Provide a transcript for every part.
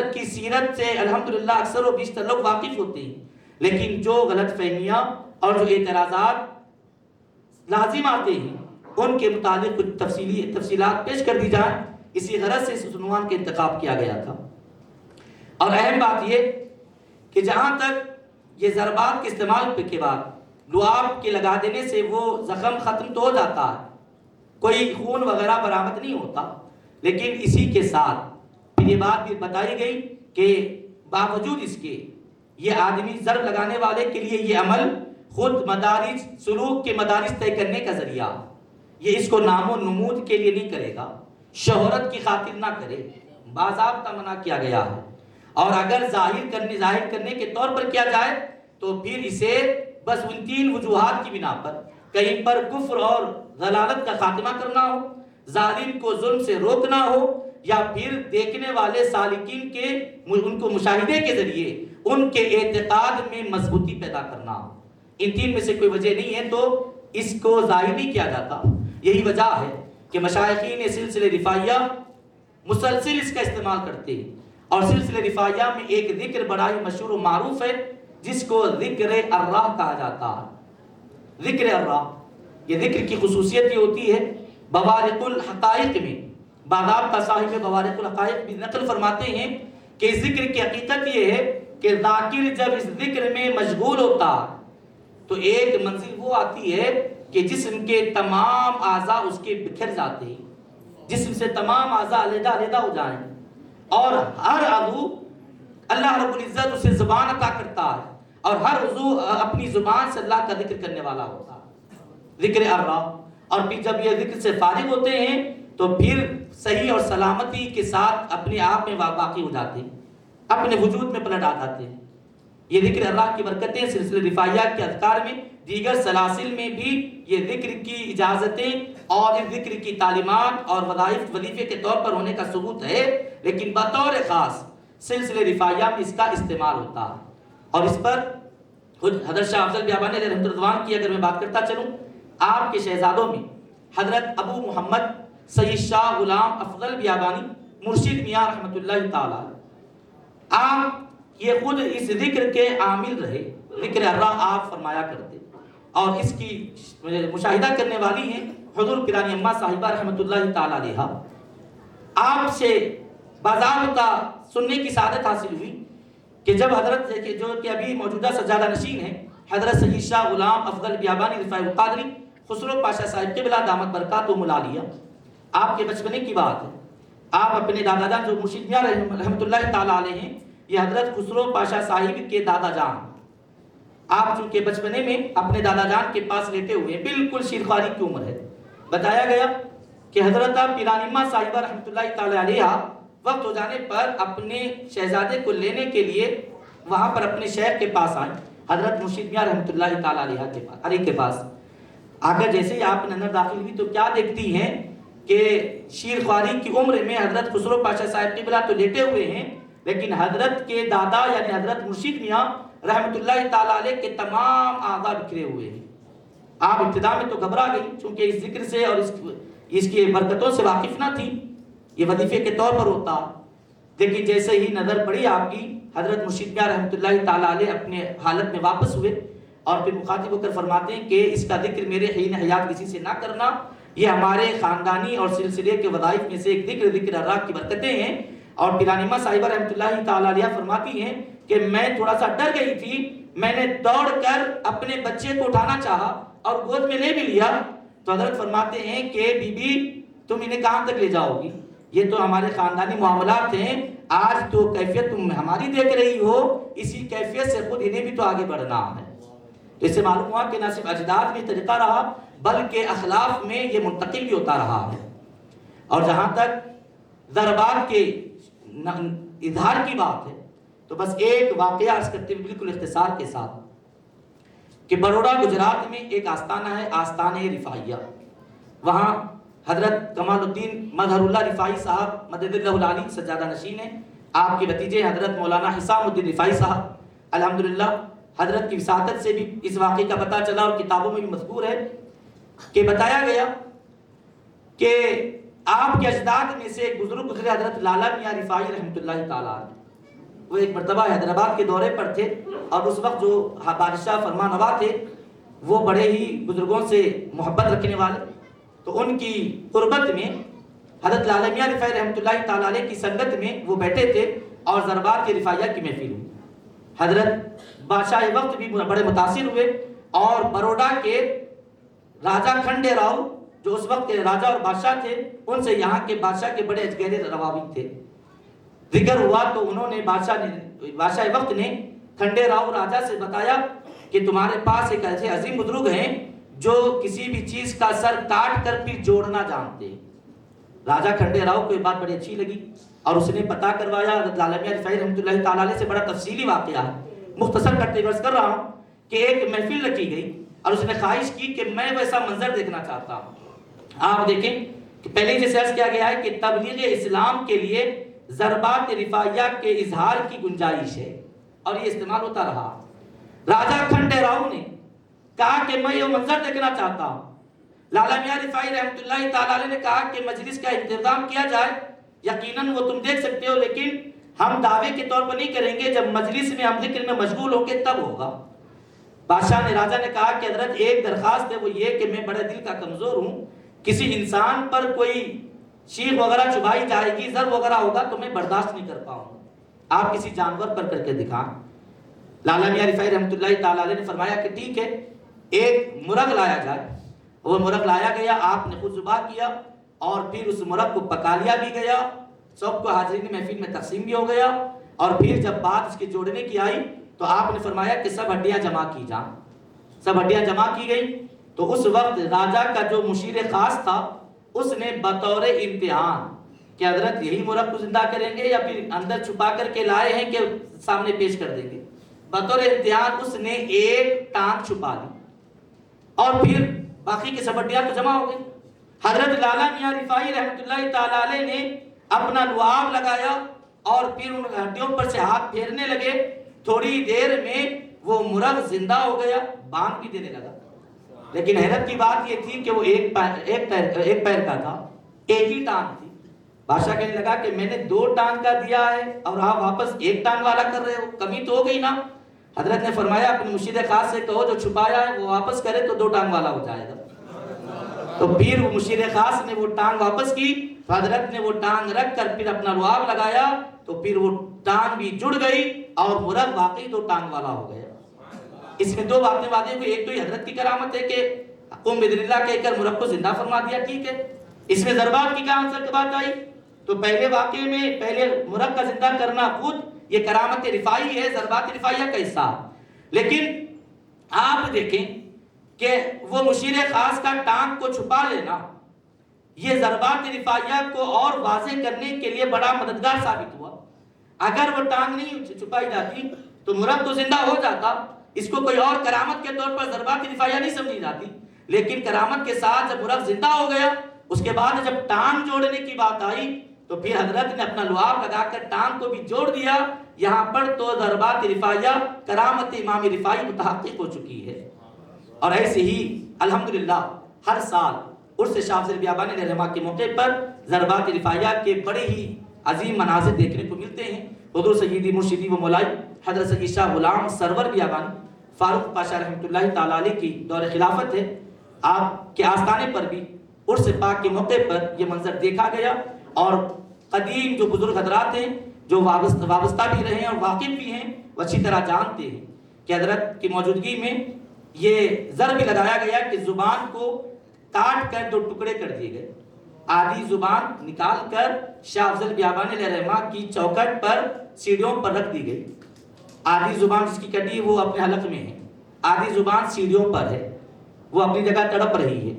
حضرت کی سیرت سے الحمدللہ اکثر و بیشتر لوگ واقف ہوتے ہیں، لیکن جو غلط فہمیاں اور جو اعتراضات لازم آتے ہیں ان کے متعلق کچھ تفصیلات پیش کر دی جائیں، اسی غرض سے اس عنوان کا انتخاب کیا گیا تھا۔ اور اہم بات یہ کہ جہاں تک یہ ضربات کے استعمال کے بعد لعاب کے لگا دینے سے وہ زخم ختم تو ہو جاتا ہے، کوئی خون وغیرہ برآمد نہیں ہوتا، لیکن اسی کے ساتھ پھر یہ بات بھی بتائی گئی کہ باوجود اس کے یہ آدمی ضرب لگانے والے کے لیے یہ عمل خود مدارج سلوک کے مدارج طے کرنے کا ذریعہ، یہ اس کو نام و نمود کے لیے نہیں کرے گا، شہرت کی خاطر نہ کرے، باضابطہ منع کیا گیا ہے۔ اور اگر ظاہر کرنے کے طور پر کیا جائے تو پھر اسے بس ان 3 وجوہات کی بنا پر کہیں پر کفر اور ضلالت کا خاتمہ کرنا ہو، ظالم کو ظلم سے روکنا ہو، یا پھر دیکھنے والے سالکین کے ان کو مشاہدے کے ذریعے ان کے اعتقاد میں مضبوطی پیدا کرنا ہو، ان 3 میں سے کوئی وجہ نہیں ہے تو اس کو ظاہر نہیں کیا جاتا۔ یہی وجہ ہے کہ مشائخین سلسلہ رفاعیہ مسلسل اس کا استعمال کرتے ہیں، اور سلسلہ رفاعیہ میں ایک ذکر بڑا ہی مشہور و معروف ہے جس کو ذکر الراہ کہا جاتا ہے۔ ذکر الراہ، یہ ذکر کی خصوصیت یہ ہوتی ہے، بوارق الحقائق میں باضابطہ صاحب بوارق الحقائق بھی نقل فرماتے ہیں کہ اس ذکر کی حقیقت یہ ہے کہ ذاکر جب اس ذکر میں مشغول ہوتا تو ایک منزل وہ آتی ہے کہ جسم کے تمام اعضاء اس کے بکھر جاتے ہیں، جسم سے تمام اعضاء علیحدہ علیحدہ ہو جائیں، اور ہر عضو اللہ رب العزت اسے زبان عطا کرتا ہے، اور ہر عضو اپنی زبان سے اللہ کا ذکر کرنے والا ہوتا ہے، ذکر الراہ۔ اور پھر جب یہ ذکر سے فارغ ہوتے ہیں تو پھر صحیح اور سلامتی کے ساتھ اپنے آپ میں واقع ہو جاتے ہیں، اپنے وجود میں پلٹ آ جاتے ہیں۔ یہ ذکر اللہ کی برکتیں سلسلہ رفاعیہ کے اذکار میں، دیگر سلاسل میں بھی یہ ذکر کی اجازتیں اور اس ذکر کی تعلیمات اور وظیفے کے طور پر ہونے کا ثبوت ہے، لیکن بطور خاص سلسلہ رفاعیہ میں اس کا استعمال ہوتا ہے۔ اور اس پر حضرت شاہ افضل بیابانی علیہ رحمۃ اللہ کی اگر میں بات کرتا چلوں، آپ کے شہزادوں میں حضرت ابو محمد سید شاہ غلام افضل بیابانی مرشد میاں رحمۃ اللہ تعالی، آپ یہ خود اس ذکر کے عامل رہے، ذکر الراہ آپ فرمایا کرتے، اور اس کی مشاہدہ کرنے والی ہیں حضور پیرانی اماں صاحبہ رحمۃ اللہ تعالی علیہ۔ آپ سے باضابطہ سننے کی سعادت حاصل ہوئی کہ جب حضرت جو کہ ابھی موجودہ سجادہ نشین ہیں حضرت سید شاہ غلام افضل بیابانی رفاعی القادری خسرو پاشا صاحب کے بلا دامت برکاتہم العالیہ، آپ کے بچپنے کی بات ہے، آپ اپنے دادا جان جو مرشد میاں رحمۃ اللہ تعالی علیہ ہیں، یہ حضرت خسرو پاشا صاحب کے دادا جان، آپ چونکہ بچپنے میں اپنے دادا جان کے پاس لیٹے ہوئے، بالکل شیرخواری کی عمر ہے۔ بتایا گیا کہ حضرت پیرانی اماں صاحبہ رحمۃ اللہ تعالی علیہ وقت ہو جانے پر اپنے شہزادے کو لینے کے لیے وہاں پر اپنے شیخ کے پاس آئے، حضرت مرشد میاں رحمۃ اللہ تعالی علیہ کے پاس آ کر جیسے ہی آپ نے اندر داخل ہوئی تو کیا دیکھتی ہیں کہ شیرخواری کی عمر میں حضرت خسرو پاشا صاحب قبلہ تو لیٹے ہوئے ہیں، لیکن حضرت کے دادا یعنی حضرت مرشد میاں رحمۃ اللہ تعالی علیہ کے تمام اعضاء بکھرے ہوئے ہیں۔ آپ ابتدا میں تو گھبرا گئی چونکہ اس ذکر سے اور اس کی برکتوں سے واقف نہ تھی، یہ وظیفے کے طور پر ہوتا، لیکن جیسے ہی نظر پڑی آپ کی حضرت مرشد میاں رحمۃ اللہ تعالی علیہ اپنے حالت میں واپس ہوئے اور پھر مخاطب ہو کر فرماتے ہیں کہ اس کا ذکر میرے حین حیات کسی سے نہ کرنا، یہ ہمارے خاندانی اور سلسلے کے وظائف میں سے ایک ذکر الراہ کی برکتیں ہیں۔ اور پیرانی اماں صاحبہ رحمۃ اللہ تعالی علیہ فرماتی ہیں کہ میں تھوڑا سا ڈر گئی تھی، میں نے دوڑ کر اپنے بچے کو اٹھانا چاہا اور گود میں لے بھی لیا تو حضرت فرماتے ہیں کہ بی بی تم انہیں کہاں تک لے جاؤ گی، یہ تو ہمارے خاندانی معاملات ہیں، آج تو کیفیت تم ہماری دیکھ رہی ہو، اسی کیفیت سے خود انہیں بھی تو آگے بڑھنا ہے۔ تو اس سے معلوم ہوا کہ نہ صرف اجداد میں طریقہ رہا بلکہ اخلاق میں یہ منتقل بھی ہوتا رہا ہے۔ اور جہاں تک ضربات کے اظہار کی بات ہے تو بس ایک واقعہ عرض کرتے ہوئے بالکل اختصار کے ساتھ کہ بروڑا گجرات میں ایک آستانہ ہے، آستانہ رفاعیہ، وہاں حضرت کمال الدین مظہر اللہ رفاعی صاحب مدد اللہ العالی سجادہ نشین ہیں، آپ کے بھتیجے حضرت مولانا حسام الدین رفاعی صاحب، الحمدللہ حضرت کی وساطت سے بھی اس واقعے کا پتہ چلا اور کتابوں میں بھی مذکور ہے کہ بتایا گیا کہ آپ کے اجداد میں سے ایک بزرگ گزرے حضرت لالا میاں رفاعی رحمۃ اللہ تعالی، وہ ایک مرتبہ حیدرآباد کے دورے پر تھے، اور اس وقت جو بادشاہ فرمان روا تھے وہ بڑے ہی بزرگوں سے محبت رکھنے والے، تو ان کی قربت میں حضرت لالا میاں رفاعی رحمۃ اللہ تعالیٰ علیہ کی سنگت میں وہ بیٹھے تھے اور ضربات کے رفاعیہ کی محفل ہوئی۔ حضرت بادشاہ وقت بھی بڑے متاثر ہوئے، اور بروڈا کے راجہ کھنڈے راؤ جو اس وقت کے راجہ اور بادشاہ تھے، ان سے یہاں کے بادشاہ کے بڑے گہرے روابط تھے۔ ذکر ہوا تو انہوں نے بادشاہ وقت نے کھنڈے راؤ راجہ سے بتایا کہ تمہارے پاس ایک ایسے عظیم بزرگ ہیں جو کسی بھی چیز کا سر کاٹ کر پھر جوڑنا جانتے ہیں۔ راجہ کھنڈے راؤ کو یہ بات بڑی اچھی لگی اور اس نے پتہ کروایا۔ حضرت لالا میاں رفاعی رحمۃ اللہ تعالیٰ علیہ سے بڑا تفصیلی واقعہ ہے، مختصر کرتے عرض کر رہا ہوں کہ ایک محفل رکھی گئی اور اس نے خواہش کی کہ میں ویسا منظر دیکھنا چاہتا ہوں۔ آپ دیکھیں کہ پہلے جیسے عرض کیا گیا ہے کہ تبلیغ اسلام کے لیے ضربات رفاعیہ کے اظہار کی گنجائش ہے، اور یہ استعمال ہوتا رہا۔ راجہ کھنڈے راؤ نے کہا کہ میں یہ منظر دیکھنا چاہتا ہوں۔ لالا میاں رفاعی رحمۃ اللہ تعالیٰ علیہ نے کہا کہ مجلس کا انتظام کیا جائے، یقیناً وہ تم دیکھ سکتے ہو، لیکن ہم دعوے کے طور پر نہیں کریں گے، جب مجلس میں ہم ذکر میں مشغول ہوں گے تب ہوگا۔ بادشاہ نے راجہ نے کہا کہ حضرت ایک درخواست ہے، وہ یہ کہ میں بڑے دل کا کمزور ہوں، کسی انسان پر کوئی شیخ وغیرہ چبھائی جائے گی، ضرب وغیرہ ہوگا تو میں برداشت نہیں کر پاؤں، آپ کسی جانور پر کر کے دکھائیں۔ لالا میاں رفاعی رحمۃ اللہ تعالیٰ علیہ نے فرمایا کہ ٹھیک ہے، ایک مرغ لایا جائے۔ وہ مرغ لایا گیا، آپ نے خود ذبح کیا اور پھر اس مرغ کو پکا لیا بھی گیا، سب کو حاضرین محفل میں تقسیم بھی ہو گیا، اور پھر جب بات اس کے جوڑنے کی آئی تو آپ نے فرمایا کہ سب ہڈیاں جمع کی جائیں۔ سب ہڈیاں جمع کی گئی تو اس وقت راجہ کا جو مشیر خاص تھا اس نے بطور امتحان کہ حضرت یہی مرغ کو زندہ کریں گے یا پھر اندر چھپا کر کے لائے ہیں کہ سامنے پیش کر دیں گے، بطور امتحان اس نے ایک ٹانگ چھپا لی اور پھر باقی کی سب ہڈیاں تو جمع ہو گئی۔ حضرت لالا میاں رفاعی رحمۃ اللہ تعالیٰ علیہ نے اپنا لعاب لگایا اور پھر ان ہڈیوں پر سے ہاتھ پھیرنے لگے، تھوڑی دیر میں وہ مرغ زندہ ہو گیا، بانگ بھی دینے لگا۔ لیکن حیرت کی بات یہ تھی کہ وہ ایک پیر کا تھا، ایک ہی ٹانگ تھی۔ بادشاہ کہنے لگا کہ میں نے 2 ٹانگ کا دیا ہے اور آپ واپس ایک ٹانگ والا کر رہے ہو، کمی تو ہو گئی نا۔ حضرت نے فرمایا اپنے مرشد خاص سے کہو جو چھپایا ہے وہ واپس کرے تو 2 ٹانگ والا ہو جائے گا۔ تو پھر مرشد خاص نے وہ ٹانگ واپس کی، حضرت نے وہ ٹانگ رکھ کر پھر اپنا لعاب لگایا تو پھر وہ ٹانگ بھی جڑ گئی اور مرغ واقعی 2 ٹانگ والا ہو گیا۔ اس میں 2 باتیں واضح ہوئی، ایک تو یہ حضرت کی کرامت ہے کہ قوم بدر اللہ کہہ کر مرغ کو زندہ فرما دیا، ٹھیک ہے۔ اس میں ضربات کی کہاں سے بات آئی تو پہلے واقعے میں پہلے مرغ کا زندہ کرنا خود یہ کرامت رفاعی ہے، ضربات رفاعیہ کا حصہ۔ لیکن آپ دیکھیں کہ وہ مشیر خاص کا ٹانگ کو چھپا لینا یہ ضربات رفاعیہ کو اور واضح کرنے کے لیے بڑا مددگار ثابت ہوا۔ اگر وہ ٹانگ نہیں چھپائی جاتی تو مرغ تو زندہ ہو جاتا، اس کو کوئی اور کرامت کے طور پر ضربات رفاعیہ نہیں سمجھی جاتی، لیکن کرامت کے ساتھ جب مرغ زندہ ہو گیا اس کے بعد جب ٹانگ جوڑنے کی بات آئی تو پھر حضرت نے اپنا لعاب لگا کر ٹانگ کو بھی جوڑ دیا۔ یہاں پر تو ضربات رفاعیہ کرامت امام رفاعی متحقق ہو چکی ہے۔ اور ایسے ہی الحمدللہ ہر سال عرس شاہ افضل بیابانی علیہ رحمہ کے موقع پر ضربات رفاعیہ کے بڑے ہی عظیم مناظر دیکھنے کو ملتے ہیں۔ حضور سیدی مرشدی و مولائی حضرت سید شاہ غلام سرور بیابانی فاروق پاشا رحمۃ اللہ تعالیٰ علیہ کی دور خلافت ہے، آپ کے آستانے پر بھی عرس پاک کے موقع پر یہ منظر دیکھا گیا۔ اور قدیم جو بزرگ حضرات ہیں جو وابستہ بھی رہے ہیں اور واقف بھی ہیں وہ اچھی طرح جانتے ہیں کہ حضرت کی موجودگی میں یہ ضرب بھی لگایا گیا کہ زبان کو کاٹ کر 2 ٹکڑے کر دیے گئے، آدھی زبان نکال کر شاہ افضل بیابانی علیہ رحمہ کی چوکھٹ پر سیڑھیوں پر رکھ دی گئی۔ آدھی زبان جس کی کٹی وہ اپنے حلق میں ہے، آدھی زبان سیڑھیوں پر ہے، وہ اپنی جگہ تڑپ رہی ہے۔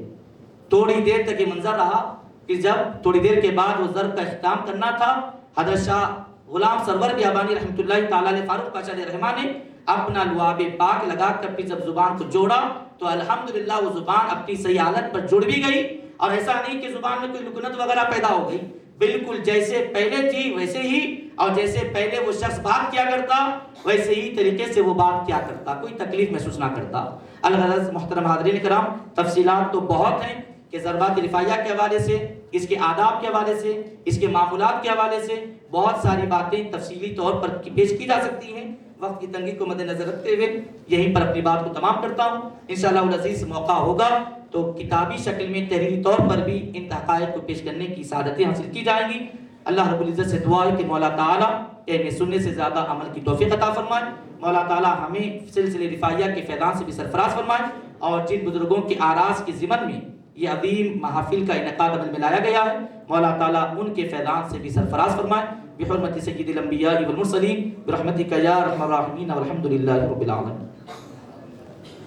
تھوڑی دیر تک یہ منظر رہا کہ جب تھوڑی دیر کے بعد وہ ضرب کا اختتام کرنا تھا، حضرت شاہ غلام سرور بیابانی رحمۃ اللہ تعالیٰ علیہ فاروق پاشا علیہ رحمہ نے اپنا لعاب پاک لگا کر پھر جب زبان کو جوڑا تو الحمدللہ وہ زبان اپنی صحیح حالت پر جڑ بھی گئی، اور ایسا نہیں کہ زبان میں کوئی لکنت وغیرہ پیدا ہو گئی، بالکل جیسے پہلے تھی ویسے ہی، اور جیسے پہلے وہ شخص بات کیا کرتا ویسے ہی طریقے سے وہ بات کیا کرتا، کوئی تکلیف محسوس نہ کرتا۔ الغرض محترم حاضرین کرام، تفصیلات تو بہت ہیں کہ ضربات رفاعیہ کے حوالے سے، اس کے آداب کے حوالے سے، اس کے معمولات کے حوالے سے بہت ساری باتیں تفصیلی طور پر پیش کی جا سکتی ہیں، وقت کی تنگی کو مد نظر رکھتے ہوئے یہیں پر اپنی بات کو تمام کرتا ہوں۔ انشاءاللہ العزیز موقع ہوگا تو کتابی شکل میں تحریری طور پر بھی ان حقائق کو پیش کرنے کی سعادتیں حاصل کی جائیں گی۔ اللہ رب العزت سے دعا ہے کہ مولا تعالیٰ کہنے سننے سے زیادہ عمل کی توفیق عطا فرمائے، مولا تعالیٰ ہمیں سلسلے رفاعیہ کے فیضان سے بھی سرفراز فرمائے، اور جن بزرگوں کے آراز کے ضمن میں یہ عظیم محافل کا انعقاد عمل میں لایا گیا ہے، مولا تعالیٰ ان کے فیضان سے بھی سرفراز فرمائے، بحرمت سید الانبیاء والمرسلین برحمتک یا ارحم الراحمین والحمد للہ رب العالمین۔